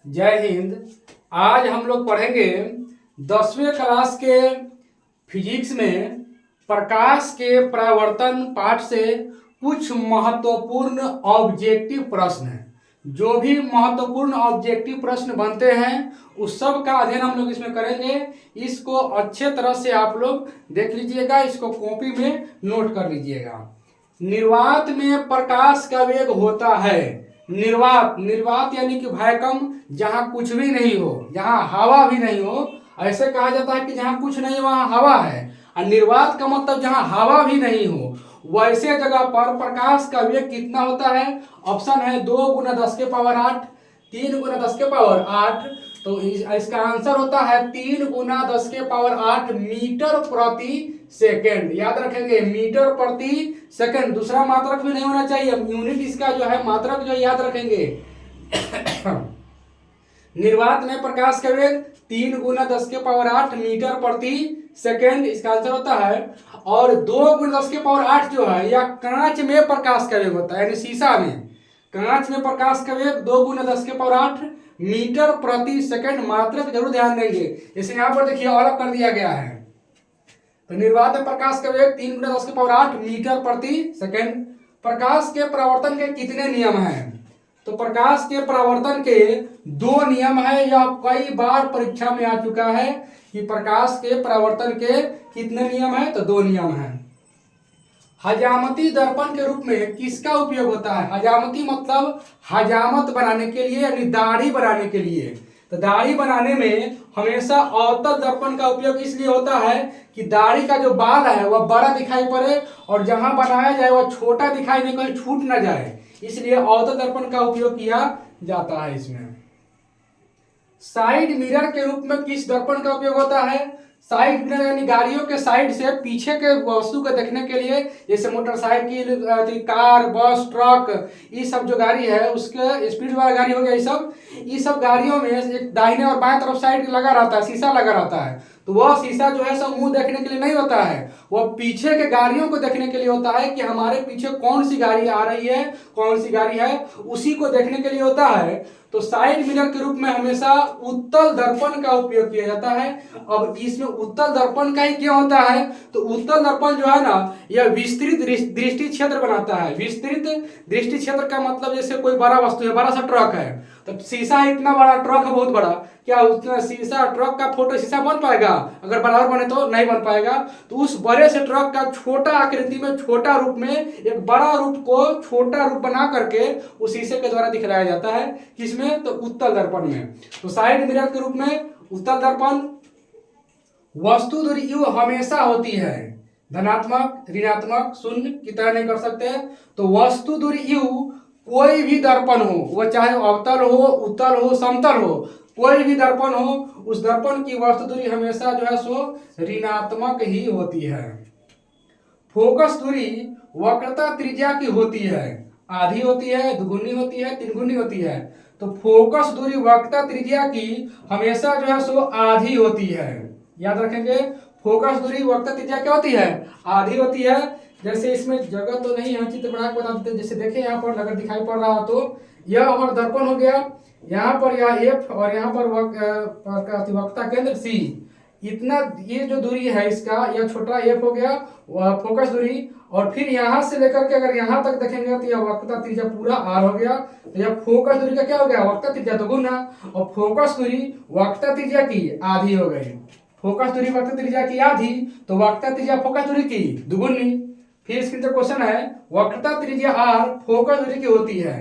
जय हिंद। आज हम लोग पढ़ेंगे 10वीं क्लास के फिजिक्स में प्रकाश के परावर्तन पाठ से कुछ महत्वपूर्ण ऑब्जेक्टिव प्रश्न। जो भी महत्वपूर्ण ऑब्जेक्टिव प्रश्न बनते हैं उस सब का अध्ययन हम लोग इसमें करेंगे। इसको अच्छे तरह से आप लोग देख लीजिएगा, इसको कॉपी में नोट कर लीजिएगा। निर्वात में प्रकाश का वेग होता है। निर्वात निर्वात यानी कि वैक्यूम, जहाँ कुछ भी नहीं हो, जहाँ हवा भी नहीं हो, ऐसे कहा जाता है कि जहाँ कुछ नहीं वहाँ हवा है। और निर्वात का मतलब जहाँ हवा भी नहीं हो वैसे जगह पर प्रकाश का वेग कितना होता है? ऑप्शन है 2 × 10 के पावर 8, 3 × 10 के पावर 8। तो इसका आंसर होता है 3 × 10 के पावर 8 मीटर प्रति सेकेंड। याद रखेंगे, मीटर प्रति सेकेंड। दूसरा मात्रक भी नहीं होना चाहिए, यूनिट इसका जो है मात्रक जो याद रखेंगे। निर्वात में प्रकाश का वेग 3 × 10 के पावर 8 मीटर प्रति सेकेंड इसका आंसर होता है। और 2 × 10 के पावर 8 जो है यह कांच में प्रकाश का वेग होता है, यानी शीशा में। कांच में प्रकाश का वेग 2 × 10 के पावर 8 मीटर प्रति सेकेंड। मात्रक जरूर ध्यान देंगे, जैसे यहाँ पर देखिए अलग कर दिया गया है। तो निर्वात में प्रकाश का वेग 3 × 10 के पावर 8 मीटर प्रति सेकेंड। प्रकाश के परावर्तन के कितने नियम हैं? तो प्रकाश के परावर्तन के 2 नियम है। यह कई बार परीक्षा में आ चुका है कि प्रकाश के परावर्तन के कितने नियम है? तो 2 नियम है। हजामती दर्पण के रूप में किसका उपयोग होता है? हजामती मतलब हजामत बनाने के लिए, यानी दाढ़ी बनाने के लिए। तो दाढ़ी बनाने में हमेशा अवतल दर्पण का उपयोग इसलिए होता है कि दाढ़ी का जो बाल है वह बड़ा दिखाई पड़े और जहां बनाया जाए वह छोटा दिखाई नहीं, कहीं छूट ना जाए, इसलिए अवतल दर्पण का उपयोग किया जाता है इसमें। साइड मिरर के रूप में किस दर्पण का उपयोग होता है? साइड मिरर यानी गाड़ियों के साइड से पीछे के वस्तु को देखने के लिए, जैसे मोटरसाइकिल, कार, बस, ट्रक, ये सब जो गाड़ी है उसके स्पीड वाला गाड़ी हो गया, ये सब गाड़ियों में एक दाहिने और बाएं तरफ साइड लगा रहता है, शीशा लगा रहता है। तो वह शीशा जो है सब मुंह देखने के लिए नहीं होता है, वह पीछे के गाड़ियों को देखने के लिए होता है कि हमारे पीछे कौन सी गाड़ी आ रही है, कौन सी गाड़ी है, उसी को देखने के लिए होता है। तो साइड मिरर के रूप में हमेशा उत्तल दर्पण का उपयोग किया जाता है। अब इसमें उत्तल दर्पण का ही क्या होता है? तो उत्तल दर्पण जो है ना, यह विस्तृत दृष्टि क्षेत्र बनाता है। विस्तृत दृष्टि क्षेत्र का मतलब जैसे कोई बड़ा वस्तु है, बड़ा सा ट्रक है, तो शीशा इतना बड़ा, ट्रक है बहुत बड़ा, क्या उतना शीशा ट्रक का फोटो शीशा बन पाएगा? अगर बराबर बने तो नहीं बन पाएगा। तो उस बड़े से ट्रक का छोटा आकृति में, छोटा रूप में एक बड़ा रूप को छोटा रूप बना करके उस शीशे के द्वारा दिखलाया जाता है। किसमें? तो उत्तल दर्पण में। तो साइड मिरर के रूप में उत्तल दर्पण। वस्तु दूरी यू हमेशा होती है, धनात्मक, ऋणात्मक, शून्य की तरह नहीं कर सकते। तो वस्तु दूरी यू कोई भी दर्पण हो, वह चाहे अवतल हो, उत्तल हो, समतल हो, कोई भी दर्पण हो, उस दर्पण की वस्तु दूरी हमेशा जो है सो ऋणात्मक ही होती है। फोकस दूरी वक्रता त्रिज्या की होती है, आधी होती है, दुगुनी होती है, तीन गुनी होती है। तो फोकस दूरी वक्रता त्रिज्या की हमेशा जो है सो आधी होती है। याद रखेंगे, फोकस दूरी वक्रता त्रिज्या क्या होती है? आधी होती है। जैसे इसमें जगह तो नहीं है, चित्र बना के बता देते। जैसे देखें यहाँ पर अगर दिखाई पड़ रहा हो तो यह हमारा दर्पण हो गया, यहाँ पर यह एफ और यहाँ पर वक्रता केंद्र सी। इतना ये जो दूरी है इसका, यह छोटा एफ हो गया फोकस दूरी। और फिर यहाँ से लेकर के अगर यहाँ तक देखेंगे तो यह वक्रता त्रिज्या पूरा आर हो गया। तो यह फोकस दूरी का क्या हो गया? वक्रता त्रिज्या दोगुना, और फोकस दूरी वक्रता त्रिज्या की आधी हो गई। फोकस दूरी वक्रता त्रिज्या की आधी, तो वक्रता त्रिज्या फोकस दूरी की दुगुनी। फिर इसके जो क्वेश्चन है, वक्रता त्रिज्या आर फोकस दूरी की होती है,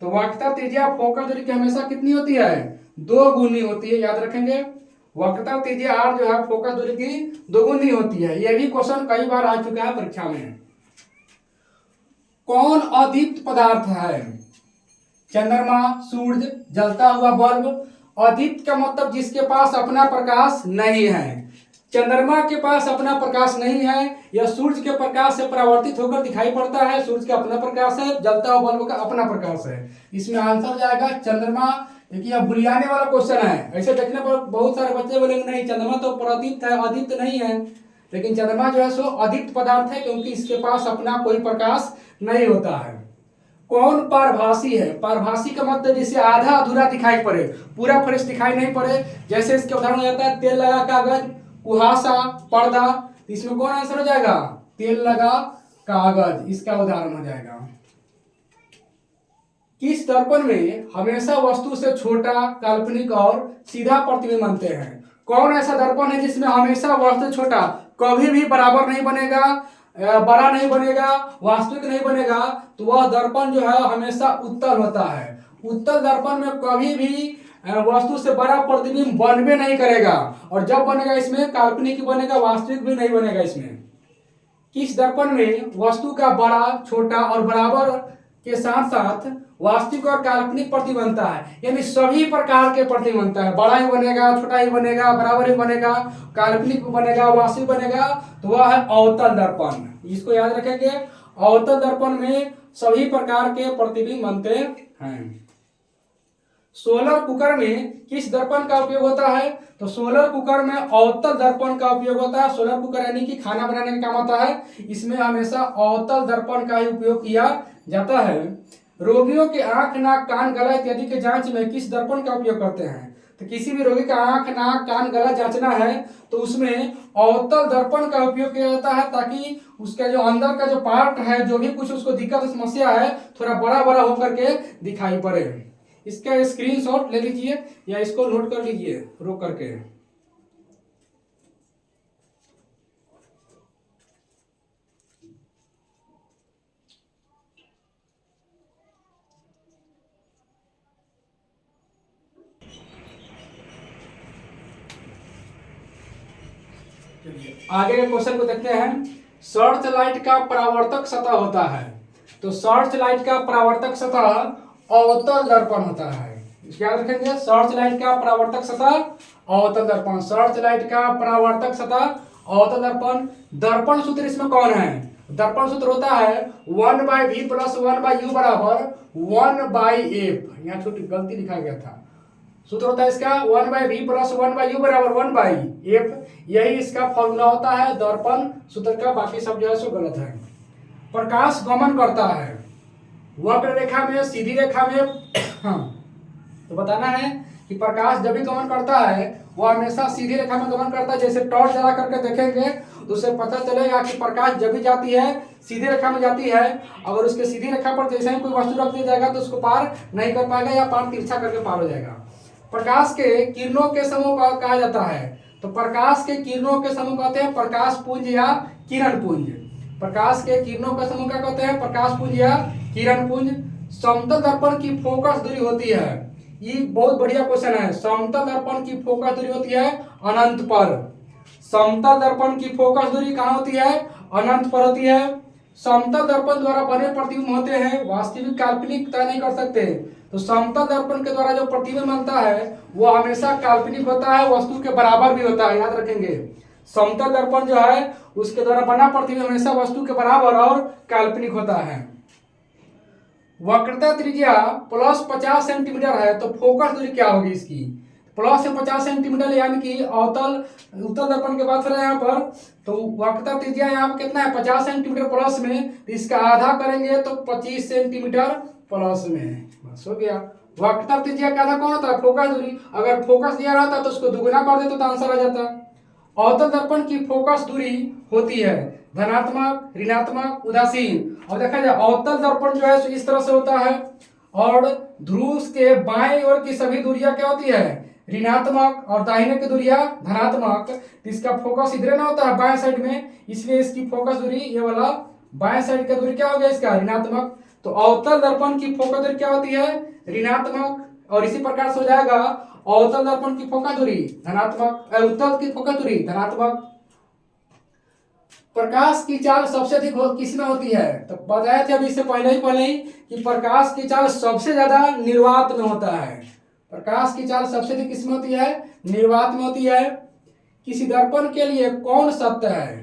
तो वक्रता त्रिज्या फोकस दूरी की हमेशा कितनी होती है? 2 गुनी होती है। याद रखेंगे, वक्रता त्रिज्या आर जो है फोकस दूरी की 2 गुनी होती है। यह भी क्वेश्चन कई बार आ चुका है परीक्षा में। कौन अदीप्त पदार्थ है? चंद्रमा, सूर्य, जलता हुआ बल्ब। अदीप्त का मतलब जिसके पास अपना प्रकाश नहीं है। चंद्रमा के पास अपना प्रकाश नहीं है, यह सूर्य के प्रकाश से परावर्तित होकर दिखाई पड़ता है, सूर्य का अपना प्रकाश है, जलता हुआ बल्ब का अपना प्रकाश है। इसमें आंसर जाएगा चंद्रमा। देखिए यह भुलियाने वाला क्वेश्चन है, ऐसे देखने पर बहुत सारे बच्चे बोलेंगे नहीं चंद्रमा तो प्रदीप्त है, अदीप्त नहीं है। लेकिन चंद्रमा जो है सो अदीप्त पदार्थ है, क्योंकि इसके पास अपना कोई प्रकाश नहीं होता है। कौन पारभासी है? पारभासी का मतलब जिसे आधा अधूरा दिखाई पड़े, पूरा फ्रेश दिखाई नहीं पड़े। जैसे इसके उदाहरण हो जाता है तेल लगा कागज, कुहासा, पर्दा। इसमें कौन आंसर हो जाएगा? तेल लगा कागज इसका उदाहरण हो जाएगा। किस दर्पण में हमेशा वस्तु से छोटा, काल्पनिक और सीधा प्रतिबिंब बनते हैं? कौन ऐसा दर्पण है जिसमें हमेशा वस्तु छोटा, कभी भी बराबर नहीं बनेगा, बड़ा नहीं बनेगा, वास्तविक नहीं बनेगा? तो वह दर्पण जो है हमेशा उत्तल होता है। उत्तल दर्पण में कभी भी वस्तु से बड़ा प्रतिबिंब बनबे नहीं करेगा, और जब बनेगा इसमें काल्पनिक बनेगा, वास्तविक भी नहीं बनेगा इसमें। किस दर्पण में वस्तु का बड़ा, छोटा और बराबर के साथ साथ वास्तविक और काल्पनिक प्रतिबिंब बनता है, यानी सभी प्रकार के प्रतिबिंब बनता है। बड़ा ही बनेगा, छोटा ही बनेगा, बराबर ही बनेगा, काल्पनिक भी बनेगा, वास्तविक बनेगा, तो वह है अवतल दर्पण। इसको याद रखेंगे, अवतल दर्पण में सभी प्रकार के प्रतिबिंब बनते हैं। सोलर कुकर में किस दर्पण का उपयोग होता है? तो सोलर कुकर में अवतल दर्पण का उपयोग होता है। सोलर कुकर यानी कि खाना बनाने का काम आता है, इसमें हमेशा अवतल दर्पण का ही उपयोग किया जाता है। रोगियों के आंख, नाक, कान, गला इत्यादि के जांच में किस दर्पण का उपयोग करते हैं? तो किसी भी रोगी का आंख, नाक, कान, गला जांचना है तो उसमें अवतल दर्पण का उपयोग किया जाता है, ताकि उसका जो अंदर का जो पार्ट है, जो भी कुछ उसको दिक्कत समस्या है, थोड़ा बड़ा बड़ा होकर के दिखाई पड़े। इसका स्क्रीनशॉट ले लीजिए या इसको नोट कर लीजिए रोक करके। आगे के क्वेश्चन को देखते हैं। सर्च लाइट का परावर्तक सतह होता है, तो सर्च लाइट का परावर्तक सतह अवतल दर्पण होता है। याद रखेंगे, सर्च लाइट का परावर्तक सतह अवतल दर्पण, सर्च लाइट का परावर्तक सतह अवतल दर्पण। दर्पण सूत्र इसमें कौन है? दर्पण सूत्र होता है 1/v + 1/u बराबर 1/f। यहाँ छोटी गलती लिखा गया था, सूत्र होता है इसका 1/v + 1/u बराबर 1/f। यही इसका फॉर्मूला होता है दर्पण सूत्र का, बाकी सब जो है सो गलत है। प्रकाश गमन करता है वक्र रेखा में, सीधी रेखा में। हाँ, तो बताना है कि प्रकाश जब भी गमन करता है वह हमेशा सीधी रेखा में गमन करता है। जैसे टॉर्च जला करके देखेंगे तो उससे पता चलेगा कि प्रकाश जब भी जाती है सीधी रेखा में जाती है। अगर उसके सीधी रेखा पर जैसे ही कोई वस्तु रख दिया जाएगा तो उसको पार नहीं कर पाएगा, या पार तिरछा करके पार हो जाएगा। प्रकाश के किरणों के समूह का कहा जाता है, तो प्रकाश के किरणों के समूह कहते हैं प्रकाश पुंज या किरण पुंज। प्रकाश के किरणों का समूह क्या कहते हैं? प्रकाश पुंज या किरण पुंज। समतल दर्पण की फोकस दूरी होती है, ये बहुत बढ़िया क्वेश्चन है। समतल दर्पण की फोकस दूरी होती है अनंत पर। समतल दर्पण की फोकस दूरी कहाँ होती है? अनंत पर होती है। समतल दर्पण द्वारा बने प्रतिबिंब होते हैं वास्तविक, काल्पनिक तय नहीं कर सकते। तो समतल दर्पण के द्वारा जो प्रतिबिंब बनता है वो हमेशा काल्पनिक होता है, वस्तु के बराबर भी होता है। याद रखेंगे, समतल दर्पण जो है उसके द्वारा बना प्रतिबिंब हमेशा वस्तु के बराबर और काल्पनिक होता है। वक्रता त्रिज्या +50 सेंटीमीटर है, तो फोकस दूरी क्या होगी इसकी? +50 सेंटीमीटर, यानी कि उत्तल दर्पण के बात कर रहे हैं यहाँ पर। तो वक्रता त्रिज्या यहाँ पर कितना है? 50 सेंटीमीटर प्लस में, तो इसका आधा करेंगे तो 25 सेंटीमीटर प्लस में, बस हो गया। वक्रता त्रिज्या का आधा कौन होता है? फोकस दूरी। अगर फोकस दिया रहता तो उसको दुगुना कर देते तो आंसर आ जाता। अवतल दर्पण की फोकस दूरी होती है धनात्मक, ऋणात्मक, उदासीन। और देखा जाए अवतल दर्पण जो है इस तरह से होता है, और ध्रुव के बाएं ओर की सभी दूरियां क्या होती है? ऋणात्मक, और दाहिने की दूरियां धनात्मक। तो इसका फोकस इधर ना होता है बाएं साइड में, इसलिए इसकी फोकस दूरी ये वाला बाएं साइड का दूरी क्या हो गया इसका? ऋणात्मक। तो अवतल दर्पण की फोकस दूरी क्या होती है? ऋणात्मक। और इसी प्रकार से हो जाएगा अवतल दर्पण की फोकस दूरी धनात्मक, उत्तल की फोकस दूरी धनात्मक। प्रकाश की चाल सबसे अधिक किसमें होती है? तो बताया थे अभी इससे पहले ही कि प्रकाश की चाल सबसे ज्यादा निर्वात में होता है। प्रकाश की चाल सबसे अधिक किसमें होती है? निर्वात में होती है। किसी दर्पण के लिए कौन सत्य है?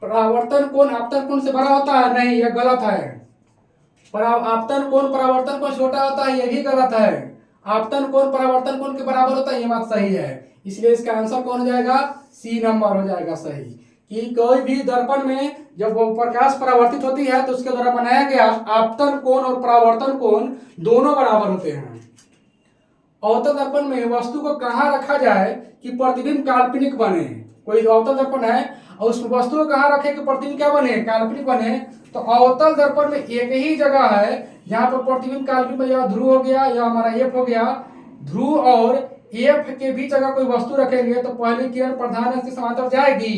परावर्तन कोण आपतन कोण से बड़ा होता है? नहीं, यह गलत है। आपतन कोण परावर्तन कोण छोटा होता है, यह भी गलत है। आपतन कोण परावर्तन कोण के बराबर होता है, ये बात सही है। इसलिए इसका आंसर कौन हो जाएगा? सी नंबर हो जाएगा सही। कि कोई भी दर्पण में जब वो प्रकाश परावर्तित होती है तो उसके द्वारा बनाया गया आपतन कोण और परावर्तन कोण दोनों बराबर होते हैं। अवतल दर्पण में वस्तु को कहाँ रखा जाए कि प्रतिबिंब काल्पनिक बने। कोई अवतल दर्पण है और उस वस्तु को कहाँ रखे कि प्रतिबिंब क्या बने, काल्पनिक बने। तो अवतल दर्पण में एक ही जगह है जहाँ पर प्रतिबिंब काल्पनिक में, या ध्रुव हो गया या हमारा एफ हो गया, ध्रुव और एफ के बीच अगर कोई वस्तु रखेंगे तो पहली किरण प्रधान से समांतर जाएगी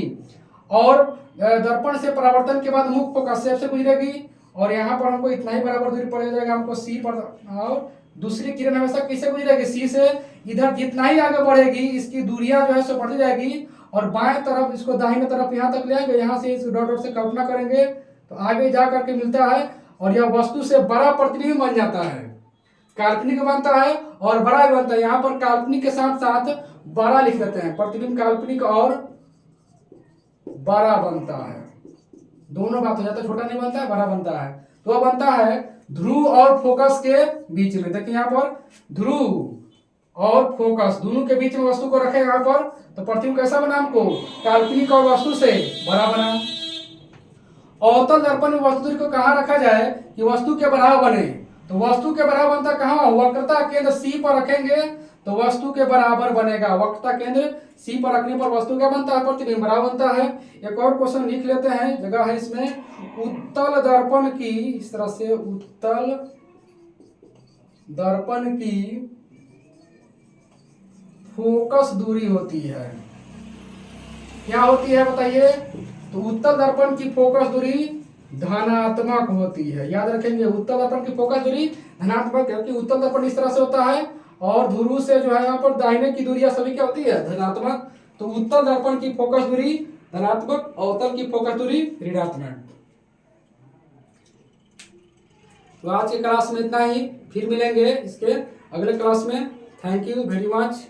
और दर्पण से परावर्तन के बाद मुख फोकस से गुजरेगी और यहाँ पर हमको इतना ही बराबर दूरी पड़ जाएगा हमको सी पर, और दूसरी किरण हमेशा किससे गुजरेगी, सी से। इधर जितना ही आगे बढ़ेगी इसकी दूरियां जो है सो बढ़ती जाएगी और बाएं तरफ इसको दाहिने तरफ यहाँ तक ले आएंगे, यहाँ से इस डॉट डॉट से कल्पना करेंगे तो आगे जा करके मिलता है और यह वस्तु से बड़ा प्रतिबिंब बन जाता है, काल्पनिक बनता है और बड़ा भी बनता है। यहाँ पर काल्पनिक के साथ साथ बड़ा लिख देते हैं, प्रतिबिंब काल्पनिक और बड़ा बनता है, दोनों बात हो जाता है, छोटा नहीं बनता है, बड़ा बनता है। तो वह बनता है ध्रुव और फोकस के बीच में। देखिए यहाँ पर ध्रुव और फोकस दोनों के बीच में वस्तु को रखे यहाँ पर, तो प्रतिबिंब कैसा बना हमको, काल्पनिक और वस्तु से बड़ा बना। अवतल दर्पण में वस्तु दूरी को कहाँ रखा जाए कि वस्तु के बराबर बने। तो वस्तु के बराबर बनता कहाँ, वक्रता केंद्र सी पर रखेंगे तो वस्तु के बराबर बनेगा। वक्रता केंद्र सी पर रखने पर वस्तु क्या बनता है, प्रतिबिंब बराबर बनता है। एक और क्वेश्चन लिख लेते हैं, जगह है इसमें। उत्तल दर्पण की, इस तरह से उत्तल दर्पण की फोकस दूरी होती है, क्या होती है बताइए। तो उत्तल दर्पण की फोकस दूरी धनात्मक होती है, याद रखेंगे। उत्तल दर्पण की फोकस दूरी धनात्मक, क्योंकि उत्तल दर्पण इस तरह से होता है और ध्रुव से जो है यहाँ पर दाहिने की दूरियां सभी क्या होती है, धनात्मक। तो उत्तल दर्पण की फोकस दूरी धनात्मक, अवतल की फोकस दूरी ऋणात्मक। तो आज की क्लास में इतना ही, फिर मिलेंगे इसके अगले क्लास में। Thank you very much.